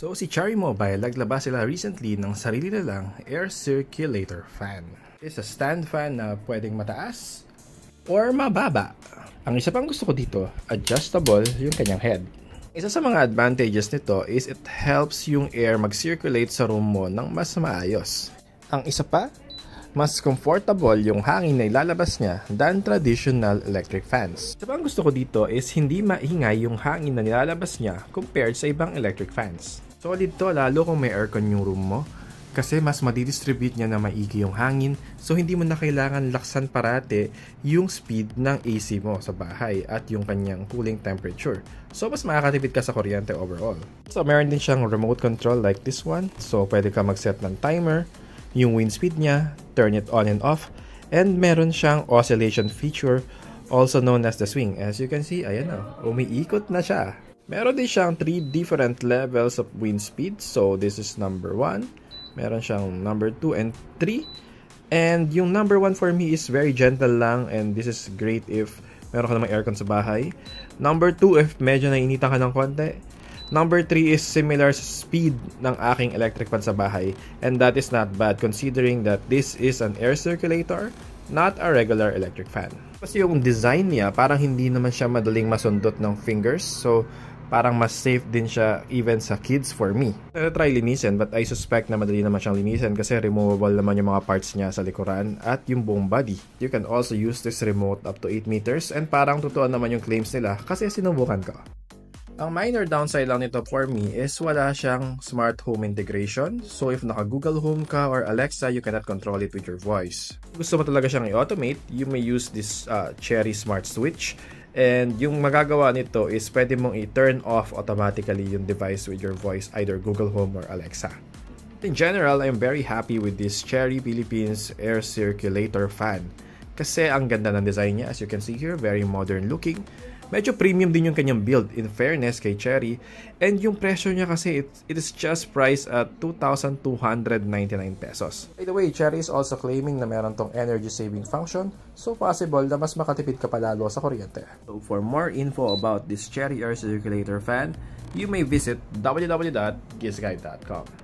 So si Cherry Mobile, naglabas sila recently ng sarili nilang air circulator fan. It's a stand fan na pwedeng mataas or mababa. Ang isa pang gusto ko dito, adjustable yung kanyang head. Isa sa mga advantages nito is it helps yung air mag-circulate sa room mo ng mas maayos. Ang isa pa, mas comfortable yung hangin na ilalabas niya than traditional electric fans. Isa pang gusto ko dito is hindi maingay yung hangin na nilalabas niya compared sa ibang electric fans. Solid to lalo kung may aircon yung room mo kasi mas madidistribute niya na maigi yung hangin so hindi mo na kailangan laksan parate yung speed ng AC mo sa bahay at yung kanyang cooling temperature. So mas makakatipid ka sa kuryente overall. So meron din siyang remote control like this one. So pwede ka mag-set ng timer, yung wind speed niya, turn it on and off, and meron siyang oscillation feature also known as the swing. As you can see, ayan na, umiikot na siya. Meron din siyang 3 different levels of wind speed. So this is number 1, meron siyang number 2 and 3. And yung number 1 for me is very gentle lang, and this is great if meron ka namang aircon sa bahay. Number 2 if medyo nainitan ka ng konti. Number 3 is similar sa speed ng aking electric fan sa bahay, and that is not bad considering that this is an air circulator, not a regular electric fan. Kasi yung design niya parang hindi naman siya madaling masundot ng fingers, so parang mas safe din siya even sa kids for me. Try linisin but I suspect na madali naman siyang linisin kasi removable naman yung mga parts niya sa likuran at yung buong body. You can also use this remote up to 8 meters and parang totoo naman yung claims nila kasi sinubukan ko. Ang minor downside lang nito for me is wala siyang smart home integration. So if naka Google Home ka or Alexa, you cannot control it with your voice. Kung gusto mo talaga siyang i-automate, you may use this Cherry Smart Switch. And yung magagawa nito is pwede mong i-turn off automatically yung device with your voice, either Google Home or Alexa. In general, I'm very happy with this Cherry Philippines air circulator fan. Kasi ang ganda ng design niya, as you can see here, very modern looking. Medyo premium din yung kanyang build in fairness kay Cherry. And yung presyo niya kasi, it is just priced at 2,299 pesos. By the way, Cherry is also claiming na meron tong energy saving function. So possible na mas makatipid ka palalo sa kuryente. So for more info about this Cherry air circulator fan, you may visit www.gizguide.com.